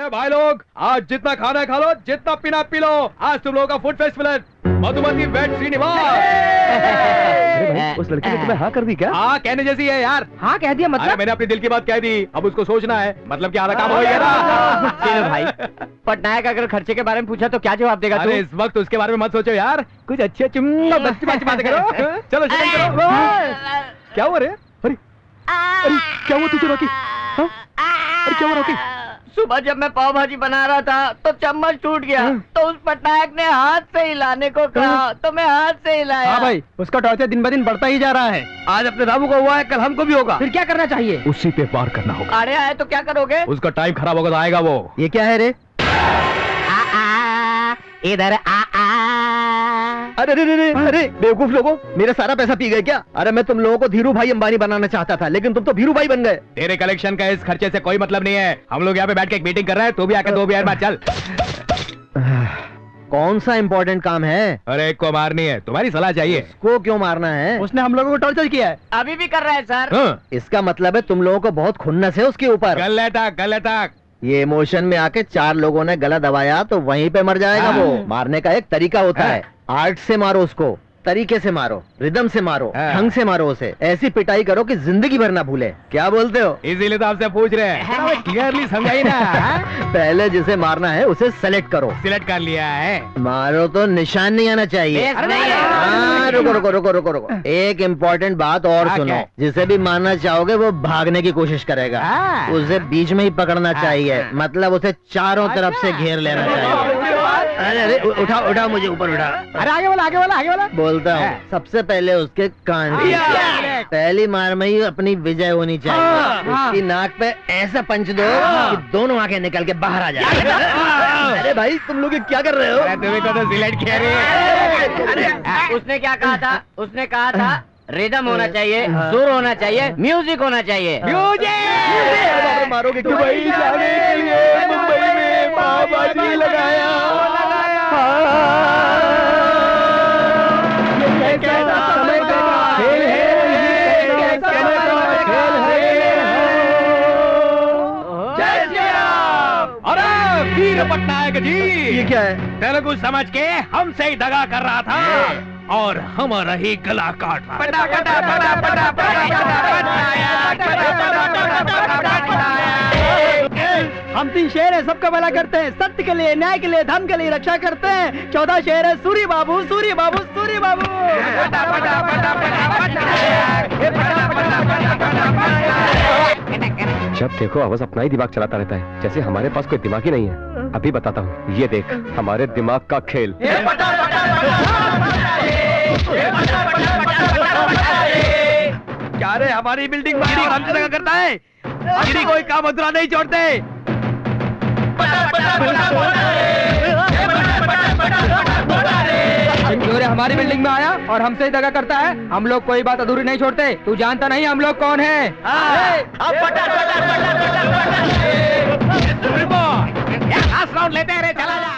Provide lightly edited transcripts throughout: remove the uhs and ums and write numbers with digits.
अरे भाई लोग, आज जितना खाना है खा लो, जितना पीना पी लो। आज तुम लोगों का फूड फेस्टिवल है, मधुमती वेट श्रीनिवास। अरे भाई, उस लड़की ने तुम्हें हाँ कर दी क्या? हाँ कहने जैसी है यार। हाँ कह दिया मतलब? मैंने अपने दिल की बात कह दी, अब उसको सोचना है, मतलब कि आधा काम हो गया ना। चलो भाई, पटनायक अगर खर्चे के बारे में पूछा तो क्या जवाब देगा तू? अरे इस वक्त उसके बारे में मत सोचो यार, कुछ अच्छी अच्छी बातें करो। चलो चलो। क्या हुआ रे? अरे अरे क्या हुआ तुझे रॉकी? हाँ? अरे क्या हुआ रॉकी? सुबह जब मैं पाव भाजी बना रहा था तो चम्मच टूट गया, तो उस पटनायक ने हाथ से हिलाने को कहा तो मैं हाथ से हिलाया। हाँ भाई, उसका टॉर्चर दिन ब दिन बढ़ता ही जा रहा है। आज अपने रामू को हुआ है, कल हमको भी होगा। फिर क्या करना चाहिए? उसी पे पार करना होगा। अरे आए तो क्या करोगे? उसका टाइम खराब होगा तो आएगा वो। ये क्या है रे? इधर अरे अरे बेवकूफ लोगों, मेरा सारा पैसा पी गए क्या? अरे मैं तुम लोगों को धीरू भाई अंबानी बनाना चाहता था, लेकिन तुम तो भीरू भाई बन गए। तेरे कलेक्शन का इस खर्चे से कोई मतलब नहीं है। हम लोग यहाँ पे बैठ के एक मीटिंग कर रहे हैं, तू भी आकर 2 बियर मार चल। कौन सा इम्पोर्टेंट काम है? अरे एक को मारनी है, तुम्हारी सलाह चाहिए। को क्यों मारना है? उसने हम लोगों को टॉर्चर किया है। अभी भी कर रहा है सर। हाँ। इसका मतलब है तुम लोगों को बहुत खुन्नस है उसके ऊपर। गलत। ये इमोशन में आके 4 लोगों ने गला दबाया तो वहीं पे मर जाएगा वो। मारने का एक तरीका होता है, आर्ट से मारो उसको, तरीके से मारो, रिदम से मारो, ढंग से मारो उसे। ऐसी पिटाई करो कि जिंदगी भर ना भूले। क्या बोलते हो? इसीलिए तो आपसे पूछ रहे हैं, क्लियरली समझाई ना। पहले जिसे मारना है उसे सेलेक्ट करो। सिलेक्ट कर लिया है। मारो तो निशान नहीं आना चाहिए। हाँ, रुको। एक इम्पोर्टेंट बात और सुनो, जिसे भी मारना चाहोगे वो भागने की कोशिश करेगा, उसे बीच में ही पकड़ना चाहिए, मतलब उसे चारों तरफ से घेर लेना चाहिए। अरे उठाओ मुझे ऊपर उठा। अरे आगे वाला बोलता हूँ, सबसे पहले उसके कान। पहली मार में ही अपनी विजय होनी चाहिए। उसकी नाक पे ऐसा पंच दो कि दोनों आंखें निकल के बाहर आ जाए। अरे भाई तुम लोग क्या कर रहे हो? तुम्हें तो सिलेक्ट किया रे। उसने क्या कहा था? उसने कहा था रिदम होना चाहिए, सुर होना चाहिए, म्यूजिक होना चाहिए। म्यूजिक मारोगे क्यों भाई? जाने के लिए मुंबई में पाव भाजी लगाया। समय का खेल है, समय का खेल है। जय श्री राम। अरे वीर पटनायक जी, ये क्या है? तेलुगु समझ के हमसे ही दगा कर रहा था और हमारा ही गला काट रहा। हम 3 शेर है, सबका भला करते हैं, सत्य के लिए, न्याय के लिए, धर्म के लिए रक्षा करते हैं। 14 शेर है, सूरी बाबू। जब देखो आवाज अपना ही दिमाग चलाता रहता है, जैसे हमारे पास कोई दिमाग ही नहीं है। अभी बताता हूँ, ये देख हमारे दिमाग का खेल। क्या रे, हमारी बिल्डिंग में गिरी हम जगह करता है? गिरी कोई काम अधूरा नहीं छोड़ते। हमारी बिल्डिंग में आया और हमसे ही दगा करता है। हम लोग कोई बात अधूरी नहीं छोड़ते। तू जानता नहीं हम लोग कौन है? लास्ट राउंड लेते हैं रे, चला जा।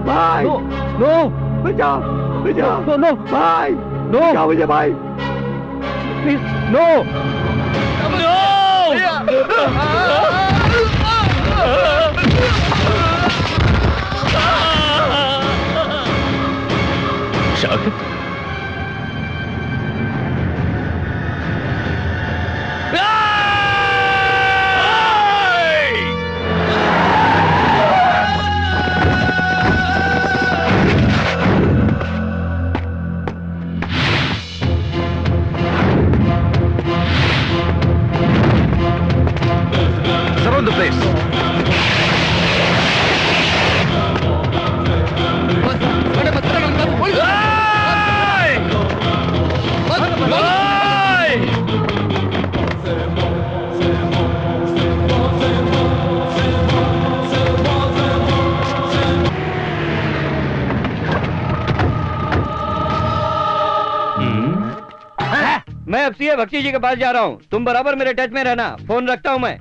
भाई नो नो बचाओ बचाओ नो नो भाई नो बचाओ मुझे भाई please no Shahid Surround the place. मैं अब सीए भक्ति जी के पास जा रहा हूँ, तुम बराबर मेरे टच में रहना, फोन रखता हूँ मैं।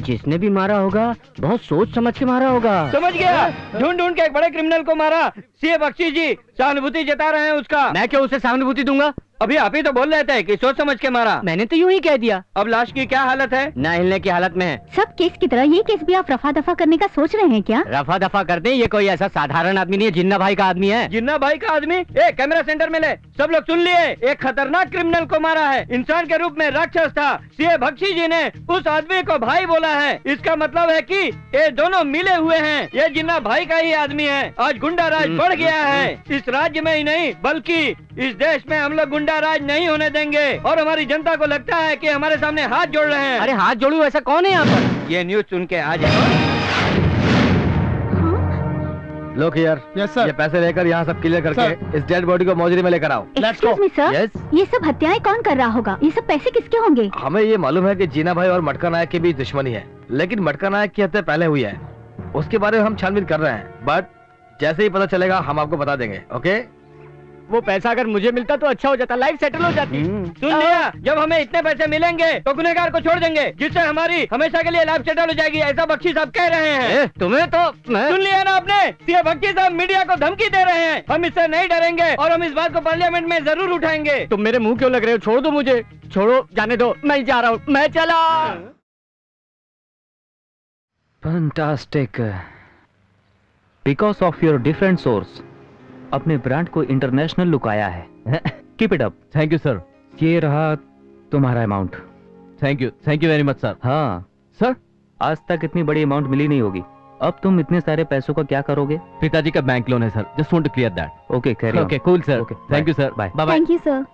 जिसने भी मारा होगा बहुत सोच समझ के मारा होगा। समझ गया, ढूंढ ढूंढ के एक बड़े क्रिमिनल को मारा। सीए बख्शी जी सहानुभूति जता रहे हैं उसका। मैं क्यों उसे सहानुभूति दूंगा? अभी आप ही तो बोल रहे थे कि सोच समझ के मारा। मैंने तो यूं ही कह दिया। अब लाश की क्या हालत है? न हिलने की हालत में है। सब केस की तरह ये केस भी आप रफा दफा करने का सोच रहे हैं क्या? रफा दफा कर दें, ये कोई ऐसा साधारण आदमी नहीं है, जिन्ना भाई का आदमी है। जिन्ना भाई का आदमी? कैमरा सेंटर में ले, सब लोग सुन लिए, एक खतरनाक क्रिमिनल को मारा है। इंसान के रूप में राक्षस था। सीए बख्शी जी ने उस आदमी को भाई बोला है। इसका मतलब है कि ये दोनों मिले हुए हैं। ये जिन्ना भाई का ही आदमी है। आज गुंडा राज बढ़ गया है इस राज्य में ही नहीं बल्कि इस देश में। हम लोग गुंडा राज नहीं होने देंगे और हमारी जनता को लगता है कि हमारे सामने हाथ जोड़ रहे हैं। अरे हाथ जोड़ू, ऐसा कौन है यहाँ पर? ये न्यूज सुन के आ जाए। लोग यार यस सर। ये पैसे लेकर यहाँ सब क्लियर करके इस डेड बॉडी को मौजरी में लेकर आओ। Excuse me sir, Yes? ये सब हत्याएं कौन कर रहा होगा? ये सब पैसे किसके होंगे? हमें ये मालूम है कि जीना भाई और मटका नायक के बीच दुश्मनी है, लेकिन मटका नायक की हत्या पहले हुई है। उसके बारे में हम छानबीन कर रहे हैं, बट जैसे ही पता चलेगा हम आपको बता देंगे। ओके? वो पैसा अगर मुझे मिलता तो अच्छा हो जाता, लाइफ सेटल हो जाती। सुन लिया, जब हमें इतने पैसे मिलेंगे तो गुनहगार को छोड़ देंगे, जिससे हमारी हमेशा के लिए लाइफ सेटल हो जाएगी, ऐसा बख्शी साहब कह रहे हैं। तुम्हें तो सुन लिया ना आपने? सीए बख्शी साहब मीडिया को धमकी दे रहे हैं। हम इससे नहीं डरेंगे और हम इस बात को पार्लियामेंट में जरूर उठाएंगे। तुम मेरे मुंह क्यों लग रहे हो? छोड़ दो मुझे, छोड़ो, जाने दो, मैं जा रहा हूँ, मैं चला। Fantastic. Because of your different source अपने ब्रांड को इंटरनेशनल लुक आया है। Keep it up. Thank you sir. ये रहा तुम्हारा amount. Thank you very much sir. हाँ सर, आज तक इतनी बड़ी अमाउंट मिली नहीं होगी। अब तुम इतने सारे पैसों का क्या करोगे? पिताजी का बैंक लोन है sir, just want to clear that. Okay, carry on. Okay cool sir. Okay, thank you bye. Sir. Bye. Bye bye. Thank you sir.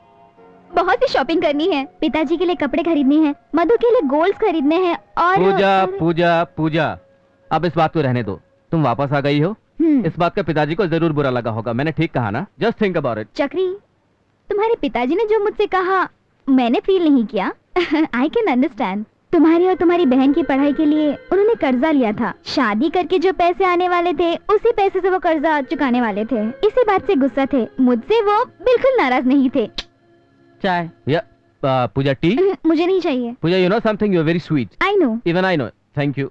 बहुत सी शॉपिंग करनी है। पिताजी के लिए कपड़े खरीदने हैं, मधु के लिए गोल्स खरीदने हैं और पूजा पूजा पूजा, अब इस बात को रहने दो। तुम वापस आ गई हो, इस बात का पिताजी को जरूर बुरा लगा होगा। मैंने ठीक कहा ना? Just think about it. चक्री, तुम्हारे पिताजी ने जो मुझसे कहा मैंने फील नहीं किया। I can understand. तुम्हारी और तुम्हारी बहन की पढ़ाई के लिए उन्होंने कर्जा लिया था। शादी करके जो पैसे आने वाले थे उसी पैसे से वो कर्जा चुकाने वाले थे। इसी बात से गुस्सा थे। मुझसे वो बिल्कुल नाराज नहीं थे। चाय या पूजा टी? मुझे नहीं चाहिए। Puja, you know something, you are very sweet. I know. Even I know. Thank you.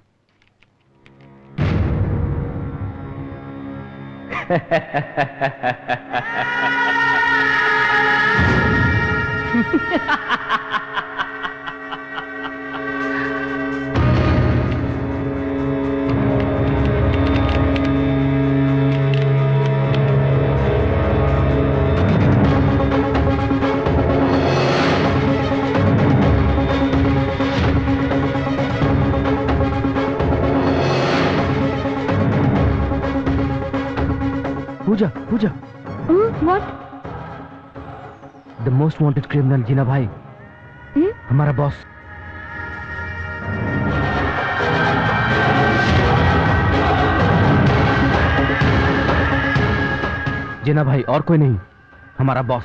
Puja Puja, what? The most wanted criminal Jina bhai, हमारा बॉस। जीना भाई और कोई नहीं, हमारा boss.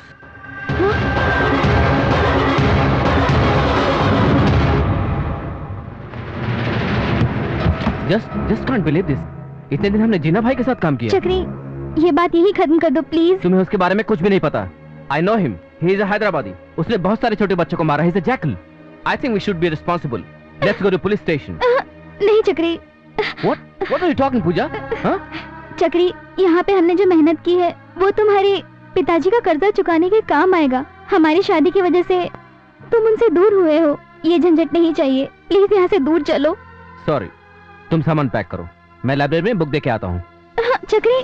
Just can't believe this. इतने दिन हमने जीना भाई के साथ काम किया। चक्री, ये बात यही खत्म कर दो प्लीज। तुम्हें उसके बारे में कुछ भी नहीं पता। I know him, he is a Hyderabadi. उसने बहुत सारे छोटे बच्चों को मारा। He is a jackal. I think we should be responsible. Let's go to police station. नहीं Chakri. What are you talking Puja? हाँ? चक्री, यहाँ पे हमने जो मेहनत की है वो तुम्हारे पिताजी का कर्जा चुकाने के काम आएगा। हमारी शादी की वजह से तुम उनसे दूर हुए हो, ये झंझट नहीं चाहिए। प्लीज यहाँ से दूर चलो। सॉरी, तुम सामान पैक करो, मैं लाइब्रेरी में बुक देके आता हूँ। हाँ, चक्री,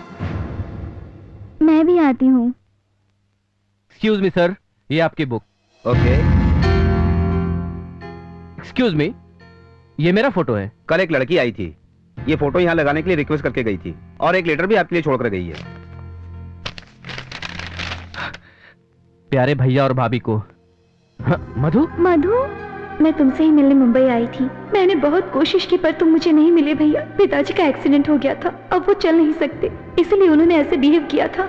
मैं भी आती हूँ। एक्सक्यूज मी सर, ये आपकी बुक। ओके। एक्सक्यूज मी, ये मेरा फोटो है। कल एक लड़की आई थी, ये फोटो यहाँ लगाने के लिए रिक्वेस्ट करके गई थी और एक लेटर भी आपके लिए छोड़कर गई है। प्यारे भैया और भाभी को। हाँ, मधु? मधु, मैं तुमसे ही मिलने मुंबई आई थी। मैंने बहुत कोशिश की पर तुम मुझे नहीं मिले भैया। पिताजी का एक्सीडेंट हो गया था, अब वो चल नहीं सकते, इसलिए उन्होंने ऐसे बिहेव किया था।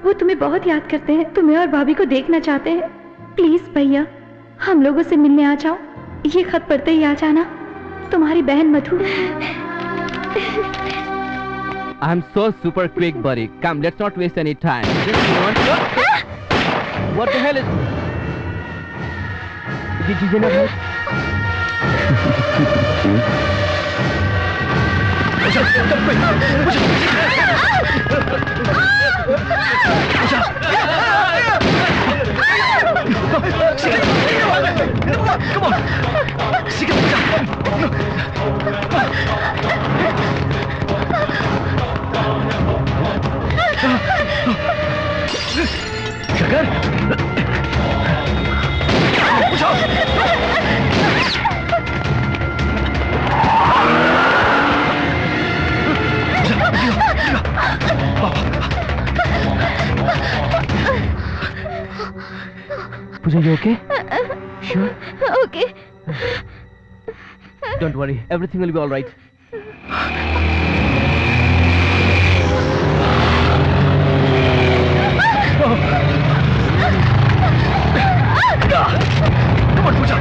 वो तुम्हें बहुत याद करते हैं, तुम्हें और भाभी को देखना चाहते हैं। प्लीज भैया, हम लोगों से मिलने आ जाओ। ये खत पढ़ते ही आ जाना। तुम्हारी बहन Madhu. I am so super quick buddy. Come, let's not waste any time. What the hell is ये चीजें ना Pooja, you okay? Sure? Okay. Don't worry, everything will be all right. Come on, Pooja.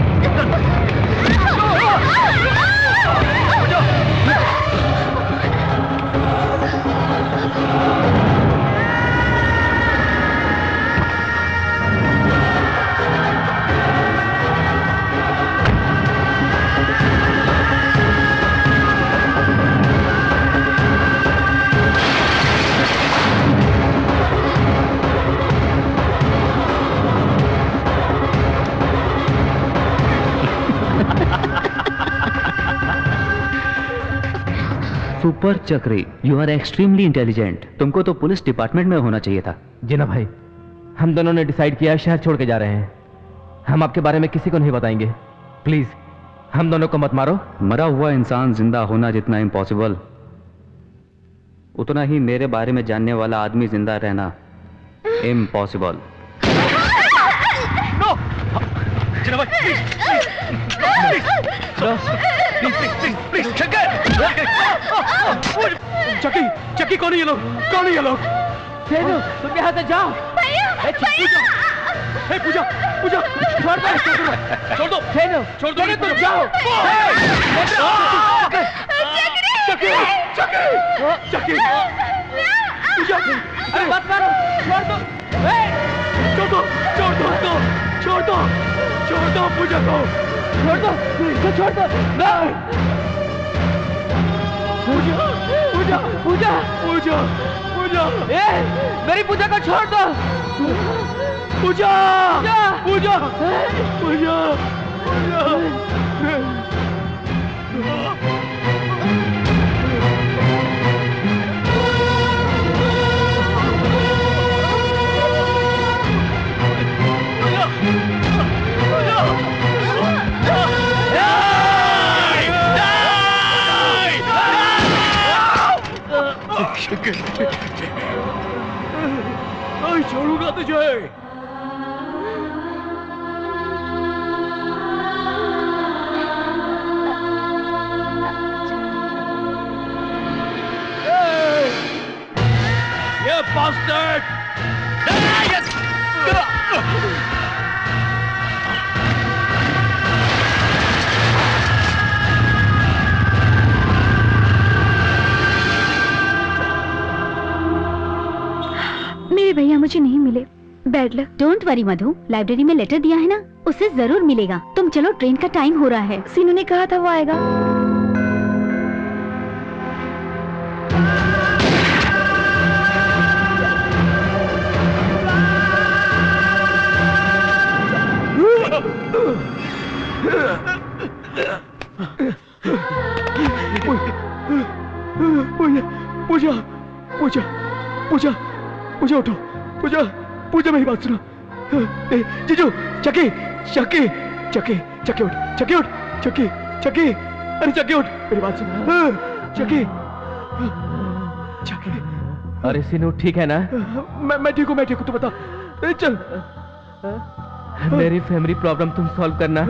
Super चक्री, you are extremely intelligent. तुमको तो police department में होना चाहिए था। जिना भाई, हम दोनों ने डिसाइड किया शहर छोड़ के जा रहे हैं। हम आपके बारे में किसी को नहीं बताएंगे। प्लीज हम दोनों को मत मारो। मरा हुआ इंसान जिंदा होना जितना इम्पॉसिबल, उतना ही मेरे बारे में जानने वाला आदमी जिंदा रहना इम्पॉसिबल। जिना भाई, प्लीज, चक्की, चक्की, कौन है ये लोग? कौन है ये लोग? तुम यहाँ से जाओ। पूजा, पूजा, छोड़ दो, छोड़ दो, तुम जाओ। चक्की, चक्की, चक्की, पूजा, अरे मत मारो, छोड़ दो, छोड़ दो, छोड़ दो, छोड़ दो, छोड़ दो पूजा को, छोड़ दो, छोड़ दो, नहीं, पूजा, पूजा, पूजा, पूजा, पूजा, मेरी पूजा को छोड़ दो, पूजा, पूजा, पूजा, नहीं छोड़ूंगा तुझे। ये bastard! मेरे भैया मुझे नहीं मिले, bad luck. Don't worry Madhu, library में लेटर दिया है ना, उसे जरूर मिलेगा। तुम चलो, ट्रेन का टाइम हो रहा है। सीनू ने कहा था वो आएगा। पूजा उठो, पूजा, पूजा मेरी बात सुनो। जीजू, चकी, चकी, चकी, चकी उठ, चकी उठ, चकी, चकी, अरे चकी उठ, मेरी बात सुनो, चकी, चकी। अरे सीनू ठीक है ना? मैं ठीक हूँ, तू बता। चल। मेरी फैमिली प्रॉब्लम तुम सॉल्व करना।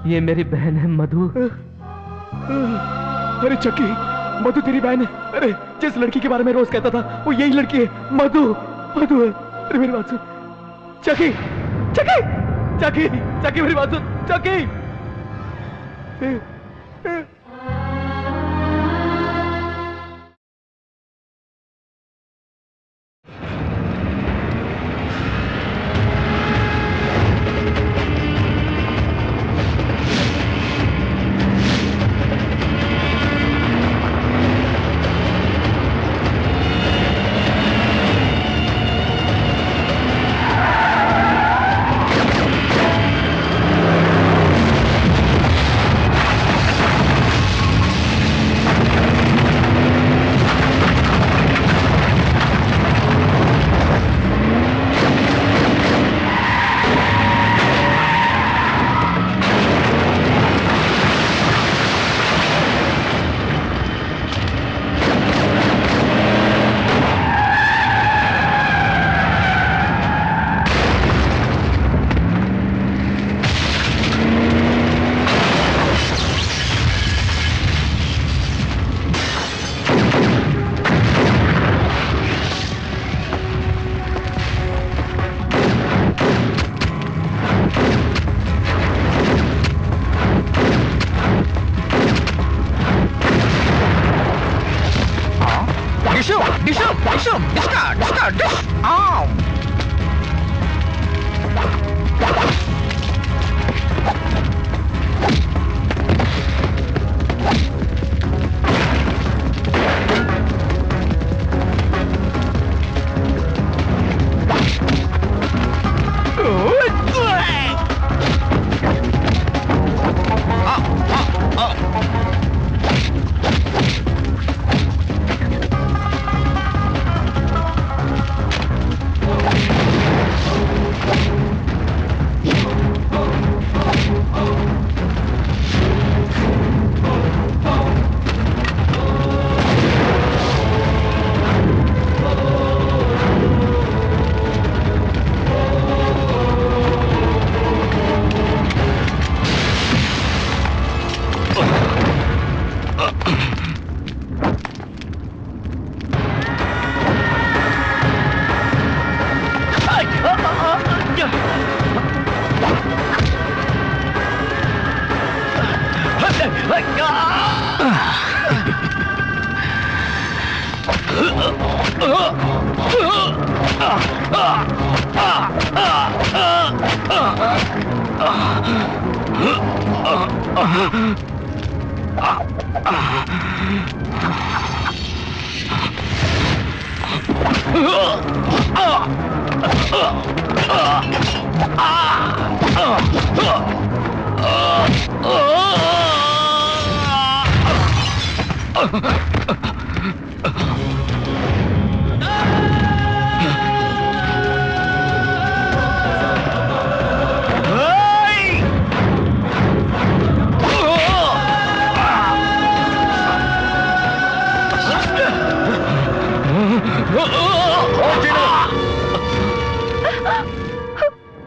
ये मेरी बहन है मधु। अरे चकी, मधु तेरी बहन है। अरे जिस लड़की के बारे में रोज कहता था वो यही लड़की है, मधु, मधु है। अरे मेरी बात सुन, चकी, चकी, चकी, चकी, मेरी बात सुन, चकी।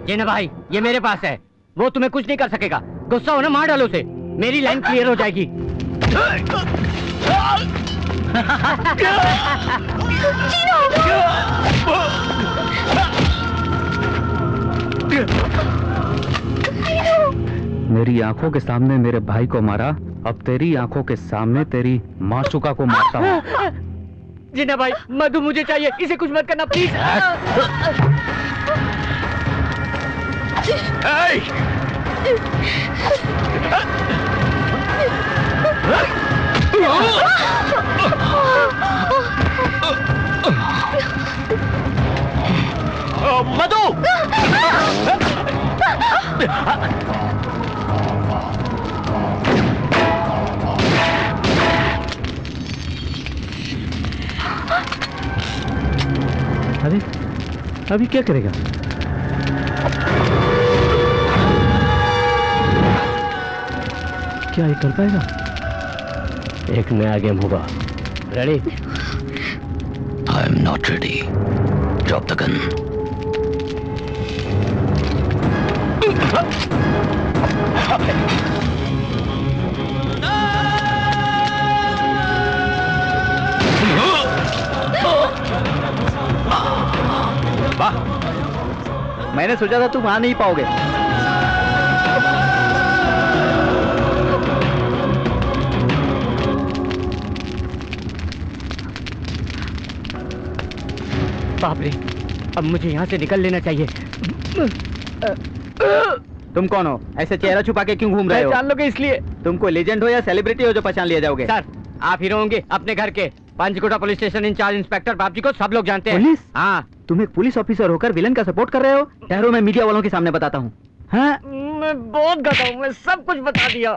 जीना भाई, ये मेरे पास है, वो तुम्हें कुछ नहीं कर सकेगा। गुस्सा हो ना, मार डालो उसे, मेरी लाइन क्लियर हो जाएगी। मेरी आंखों के सामने मेरे भाई को मारा, अब तेरी आंखों के सामने तेरी माशुका को मारता हूँ। जीना भाई, मधु मुझे चाहिए, इसे कुछ मत करना प्लीज। मधु! अभी अभी क्या करेगा? क्या ये कर पाएगा? एक नया गेम होगा। Ready? I am not ready. Drop the gun. वाह, मैंने सोचा था तुम आ नहीं पाओगे। बाप रे, अब मुझे यहाँ से निकल लेना चाहिए। तुम कौन हो? ऐसे चेहरा छुपा के क्यों घूम रहे हो? पहचान लोगे इसलिए। तुम कोई लेजेंड हो या सेलिब्रिटी हो जो पहचान लिया जाओगे? सर, आप हीरो होंगे अपने घर के। पंचकुटा पुलिस स्टेशन इंचार्ज इंस्पेक्टर बाबजी को सब लोग जानते हैं। पुलिस? हाँ। तुम एक पुलिस ऑफिसर होकर विलन का सपोर्ट कर रहे हो? ठहरो, मैं मीडिया वालों के सामने बताता हूँ। हाँ? मैं बहुत गधा हूँ, मैं सब कुछ बता दिया।